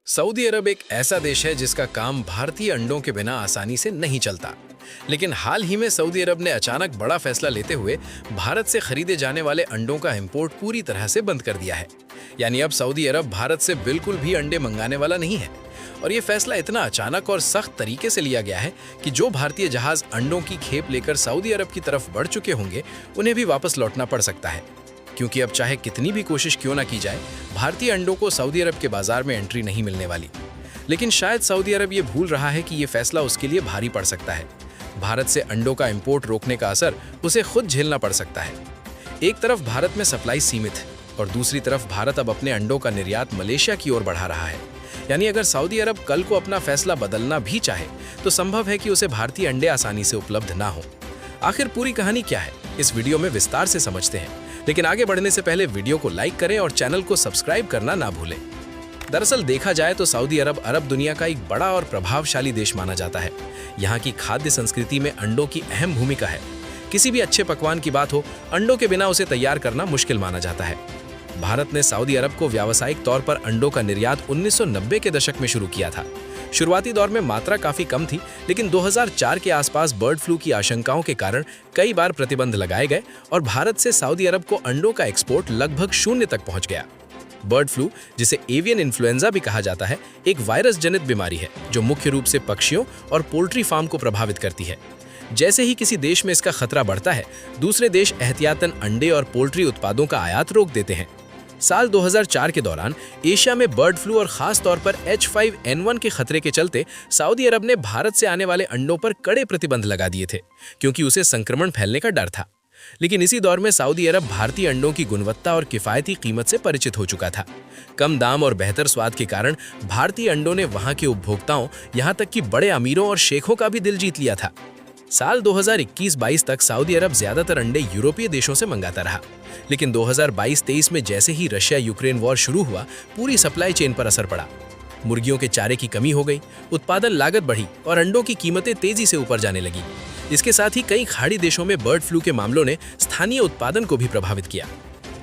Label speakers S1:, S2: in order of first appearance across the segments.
S1: Saudi अरब एक ऐसा देश है जिसका काम भारतीय अंडों के बिना आसानी से नहीं चलता। लेकिन हाल ही में सऊदी अरब ने अचानक बड़ा फैसला लेते हुए भारत से खरीदे जाने वाले अंडों का इंपोर्ट पूरी तरह से बंद कर दिया है। यानी अब सऊदी अरब भारत से बिल्कुल भी अंडे मंगाने वाला नहीं है। और ये फैसला इतना अचानक और सख्त तरीके से लिया गया है कि जो भारतीय जहाज अंडों की खेप लेकर सऊदी अरब की तरफ बढ़ चुके होंगे, उन्हें भी वापस लौटना पड़ सकता है। क्योंकि अब चाहे कितनी भी कोशिश क्यों ना की जाए, भारतीय अंडों को सऊदी अरब के बाजार में एंट्री नहीं मिलने वाली। लेकिन शायद सऊदी अरब ये भूल रहा है कि ये फैसला उसके लिए भारी पड़ सकता है। भारत से अंडों का इंपोर्ट रोकने का असर उसे खुद झेलना पड़ सकता है। एक तरफ भारत में सप्लाई सीमित है और दूसरी तरफ भारत अब अपने अंडों का निर्यात मलेशिया की ओर बढ़ा रहा है। यानी अगर सऊदी अरब कल को अपना फैसला बदलना भी चाहे तो संभव है कि उसे भारतीय अंडे आसानी से उपलब्ध ना हो। आखिर पूरी कहानी क्या है, इस वीडियो में विस्तार से समझते हैं। लेकिन आगे बढ़ने से पहले वीडियो को लाइक करें और चैनल को सब्सक्राइब करना ना भूलें। दरअसल देखा जाए तो सऊदी अरब अरब दुनिया का एक बड़ा और प्रभावशाली देश माना जाता है। यहाँ की खाद्य संस्कृति में अंडों की अहम भूमिका है। किसी भी अच्छे पकवान की बात हो, अंडों के बिना उसे तैयार करना मुश्किल माना जाता है। भारत ने सऊदी अरब को व्यावसायिक तौर पर अंडों का निर्यात 1990 के दशक में शुरू किया था। शुरुआती दौर में मात्रा काफी कम थी, लेकिन 2004 के आसपास बर्ड फ्लू की आशंकाओं के कारण कई बार प्रतिबंध लगाए गए और भारत से सऊदी अरब को अंडों का एक्सपोर्ट लगभग शून्य तक पहुंच गया। बर्ड फ्लू, जिसे एवियन इन्फ्लुएंजा भी कहा जाता है, एक वायरस जनित बीमारी है जो मुख्य रूप से पक्षियों और पोल्ट्री फार्म को प्रभावित करती है। जैसे ही किसी देश में इसका खतरा बढ़ता है, दूसरे देश एहतियातन अंडे और पोल्ट्री उत्पादों का आयात रोक देते हैं। साल 2004 के दौरान एशिया में बर्ड फ्लू और खास तौर पर H5N1 के खतरे के चलते सऊदी अरब ने भारत से आने वाले अंडों पर कड़े प्रतिबंध लगा दिए थे, क्योंकि उसे संक्रमण फैलने का डर था। लेकिन इसी दौर में सऊदी अरब भारतीय अंडों की गुणवत्ता और किफायती कीमत से परिचित हो चुका था। कम दाम और बेहतर स्वाद के कारण भारतीय अंडों ने वहां के उपभोक्ताओं, यहां तक कि बड़े अमीरों और शेखों का भी दिल जीत लिया था। साल 2021-22 तक सऊदी अरब ज्यादातर अंडे यूरोपीय देशों से मंगाता रहा, लेकिन 2022-23 में जैसे ही रशिया यूक्रेन वॉर शुरू हुआ, पूरी सप्लाई चेन पर असर पड़ा। मुर्गियों के चारे की कमी हो गई, उत्पादन लागत बढ़ी और अंडों की कीमतें तेजी से ऊपर जाने लगी। इसके साथ ही कई खाड़ी देशों में बर्ड फ्लू के मामलों ने स्थानीय उत्पादन को भी प्रभावित किया।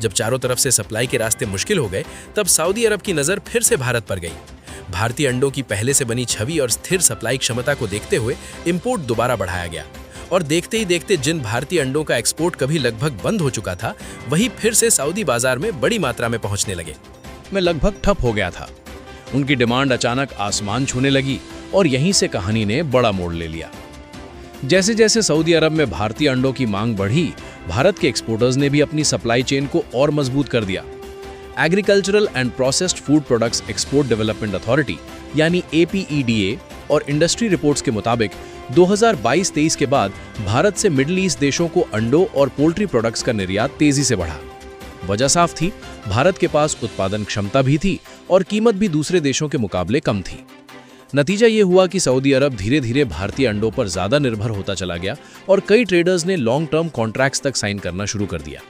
S1: जब चारों तरफ से सप्लाई के रास्ते मुश्किल हो गए, तब सऊदी अरब की नजर फिर से भारत पर गई। भारतीय अंडों की पहले से बनी छवि और स्थिर सप्लाई क्षमता को देखते हुए इंपोर्ट दोबारा बढ़ाया गया और देखते ही देखते जिन भारतीय अंडों का एक्सपोर्ट कभी लगभग बंद हो चुका था, वही फिर से सऊदी बाजार में बड़ी मात्रा में पहुंचने लगे।
S2: में लगभग ठप हो गया था। उनकी डिमांड अचानक आसमान छूने लगी और यहीं से कहानी ने बड़ा मोड़ ले लिया। जैसे जैसे सऊदी अरब में भारतीय अंडों की मांग बढ़ी, भारत के एक्सपोर्टर्स ने भी अपनी सप्लाई चेन को और मजबूत कर दिया। Agricultural and processed food products export development authority यानी APEDA और इंडस्ट्री रिपोर्ट्स के मुताबिक 2022-23 के बाद भारत से मिडिल ईस्ट देशों को अंडों और पोल्ट्री प्रोडक्ट्स का निर्यात तेजी से बढ़ा। वजह साफ थी, भारत के पास उत्पादन क्षमता भी थी और कीमत भी दूसरे देशों के मुकाबले कम थी। नतीजा ये हुआ कि सऊदी अरब धीरे धीरे भारतीय अंडों पर ज्यादा निर्भर होता चला गया और कई ट्रेडर्स ने लॉन्ग टर्म कॉन्ट्रैक्ट्स तक साइन करना शुरू कर दिया।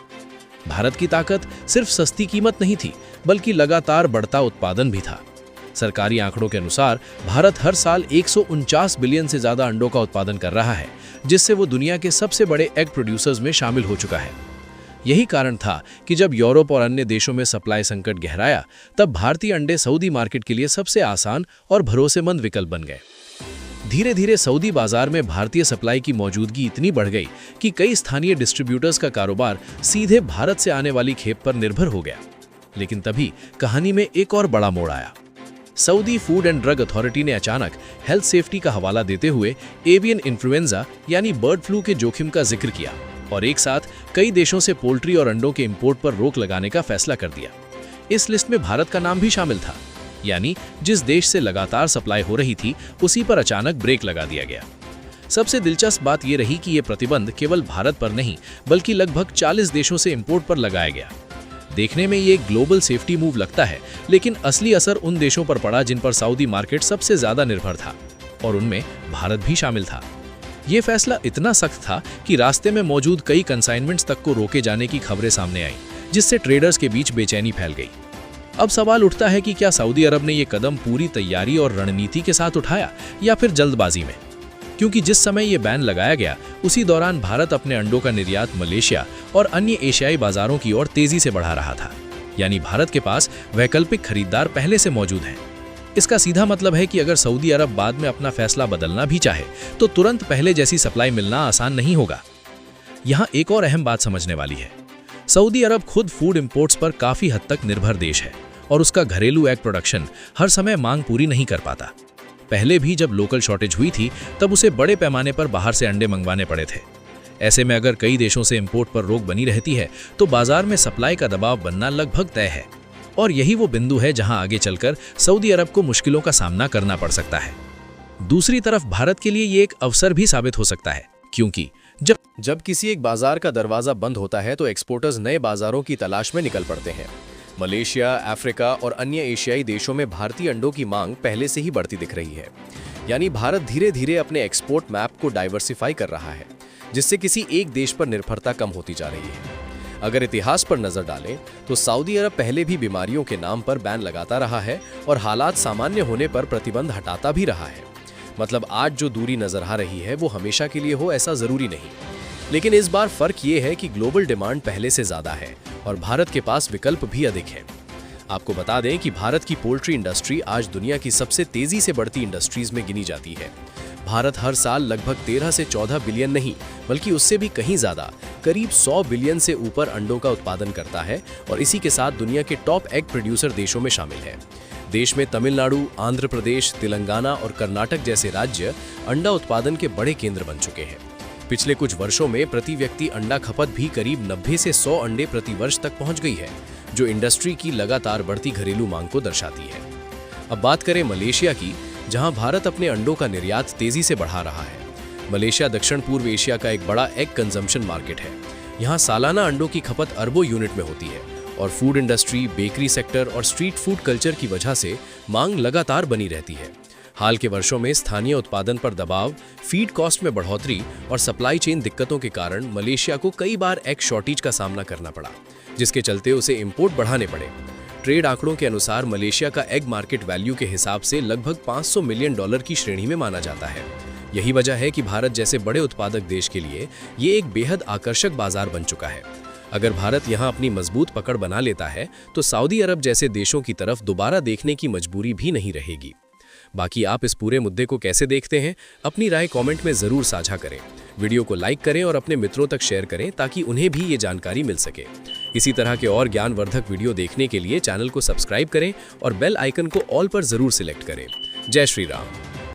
S2: भारत की ताकत सिर्फ सस्ती कीमत नहीं थी, बल्कि लगातार बढ़ता उत्पादन भी था। सरकारी आंकड़ों के अनुसार भारत हर साल 149 बिलियन से ज्यादा अंडों का उत्पादन कर रहा है, जिससे वो दुनिया के सबसे बड़े एग प्रोड्यूसर्स में शामिल हो चुका है। यही कारण था कि जब यूरोप और अन्य देशों में सप्लाई संकट गहराया, तब भारतीय अंडे सऊदी मार्केट के लिए सबसे आसान और भरोसेमंद विकल्प बन गए। धीरे धीरे सऊदी बाजार में भारतीय सप्लाई की मौजूदगी इतनी बढ़ गई कि कई स्थानीय डिस्ट्रीब्यूटर्स का कारोबार सीधे भारत से आने वाली खेप पर निर्भर हो गया। लेकिन तभी कहानी में एक और बड़ा मोड़ आया। Saudi food and drug authority ने अचानक हेल्थ सेफ्टी का हवाला देते हुए एवियन इन्फ्लुएंजा यानी बर्ड फ्लू के जोखिम का जिक्र किया और एक साथ कई देशों से पोल्ट्री और अंडों के इंपोर्ट पर रोक लगाने का फैसला कर दिया। इस लिस्ट में भारत का नाम भी शामिल था, यानी जिस देश से लगातार सप्लाई हो रही थी, उसी पर अचानक ब्रेक लगा दिया गया। सबसे दिलचस्प बात यह रही कि यह प्रतिबंध केवल भारत पर नहीं, बल्कि लगभग 40 देशों से इंपोर्ट पर लगाया गया। देखने में ये एक ग्लोबल सेफ्टी मूव लगता है, लेकिन असली असर उन देशों पर पड़ा जिन पर सऊदी मार्केट सबसे ज्यादा निर्भर था, और उनमें भारत भी शामिल था। ये फैसला इतना सख्त था कि रास्ते में मौजूद कई कंसाइनमेंट्स तक को रोके जाने की खबरें सामने आईं, जिससे ट्रेडर्स के बीच बेचैनी फैल गई। अब सवाल उठता है कि क्या सऊदी अरब ने ये कदम पूरी तैयारी और रणनीति के साथ उठाया या फिर जल्दबाजी में? क्योंकि जिस समय ये बैन लगाया गया, उसी दौरान भारत अपने अंडों का निर्यात मलेशिया और अन्य एशियाई बाजारों की ओर तेजी से बढ़ा रहा था। यानी भारत के पास वैकल्पिक खरीदार पहले से मौजूद हैं। इसका सीधा मतलब है कि अगर सऊदी अरब बाद में अपना फैसला बदलना भी चाहे तो तुरंत पहले जैसी सप्लाई मिलना आसान नहीं होगा। यहाँ एक और अहम बात समझने वाली है। सऊदी अरब खुद फूड इंपोर्ट्स पर काफी हद तक निर्भर देश है और उसका घरेलू एग प्रोडक्शन हर समय मांग पूरी नहीं कर पाता। पहले भी जब लोकल शॉर्टेज हुई थी तब उसे बड़े पैमाने पर बाहर से अंडे मंगवाने पड़े थे। ऐसे में अगर कई देशों से इंपोर्ट पर रोक बनी रहती है तो बाजार में सप्लाई का दबाव बनना लगभग तय है और यही वो बिंदु है जहां आगे चलकर सऊदी अरब को मुश्किलों का सामना करना पड़ सकता है। दूसरी तरफ भारत के लिए ये एक अवसर भी साबित हो सकता है, क्योंकि
S1: जब किसी एक बाजार का दरवाजा बंद होता है तो एक्सपोर्टर्स नए बाजारों की तलाश में निकल पड़ते हैं। मलेशिया, अफ्रीका और अन्य एशियाई देशों में भारतीय अंडों की मांग पहले से ही बढ़ती दिख रही है। यानी भारत धीरे धीरे अपने एक्सपोर्ट मैप को डाइवर्सिफाई कर रहा है, जिससे किसी एक देश पर निर्भरता कम होती जा रही है। अगर इतिहास पर नजर डालें तो सऊदी अरब पहले भी बीमारियों के नाम पर बैन लगाता रहा है और हालात सामान्य होने पर प्रतिबंध हटाता भी रहा है। मतलब आज जो दूरी नजर आ रही है वो हमेशा के लिए हो ऐसा जरूरी नहीं, लेकिन इस बार फर्क ये है कि ग्लोबल डिमांड पहले से ज्यादा है और भारत के पास विकल्प भी अधिक है। आपको बता दें कि भारत की पोल्ट्री इंडस्ट्री आज दुनिया की सबसे तेजी से बढ़ती इंडस्ट्रीज में गिनी जाती है। भारत हर साल लगभग 13 से 14 बिलियन नहीं बल्कि उससे भी कहीं ज्यादा करीब 100 बिलियन से ऊपर अंडों का उत्पादन करता है और इसी के साथ दुनिया के टॉप एग प्रोड्यूसर देशों में शामिल है। देश में तमिलनाडु, आंध्र प्रदेश, तेलंगाना और कर्नाटक जैसे राज्य अंडा उत्पादन के बड़े केंद्र बन चुके हैं। पिछले कुछ वर्षों में प्रति व्यक्ति अंडा खपत भी करीब 90 से 100 अंडे प्रति वर्ष तक पहुंच गई है, जो इंडस्ट्री की लगातार बढ़ती घरेलू मांग को दर्शाती है। अब बात करें मलेशिया की, जहां भारत अपने अंडों का निर्यात तेजी से बढ़ा रहा है। मलेशिया दक्षिण पूर्व एशिया का एक बड़ा एग कंजम्पशन मार्केट है। यहाँ सालाना अंडों की खपत अरबों यूनिट में होती है और फूड इंडस्ट्री, बेकरी सेक्टर और स्ट्रीट फूड कल्चर की वजह से मांग लगातार बनी रहती है। हाल के वर्षों में स्थानीय उत्पादन पर दबाव, फीड कॉस्ट में बढ़ोतरी और सप्लाई चेन दिक्कतों के कारण मलेशिया को कई बार एग शॉर्टेज का सामना करना पड़ा, जिसके चलते उसे इंपोर्ट बढ़ाने पड़े। ट्रेड आंकड़ों के अनुसार मलेशिया का एग मार्केट वैल्यू के हिसाब से लगभग $500 मिलियन की श्रेणी में माना जाता है। यही वजह है कि भारत जैसे बड़े उत्पादक देश के लिए ये एक बेहद आकर्षक बाजार बन चुका है। अगर भारत यहाँ अपनी मजबूत पकड़ बना लेता है तो सऊदी अरब जैसे देशों की तरफ दोबारा देखने की मजबूरी भी नहीं रहेगी। बाकी आप इस पूरे मुद्दे को कैसे देखते हैं, अपनी राय कमेंट में जरूर साझा करें। वीडियो को लाइक करें और अपने मित्रों तक शेयर करें ताकि उन्हें भी ये जानकारी मिल सके। इसी तरह के और ज्ञानवर्धक वीडियो देखने के लिए चैनल को सब्सक्राइब करें और बेल आइकन को ऑल पर जरूर सिलेक्ट करें। जय श्री राम।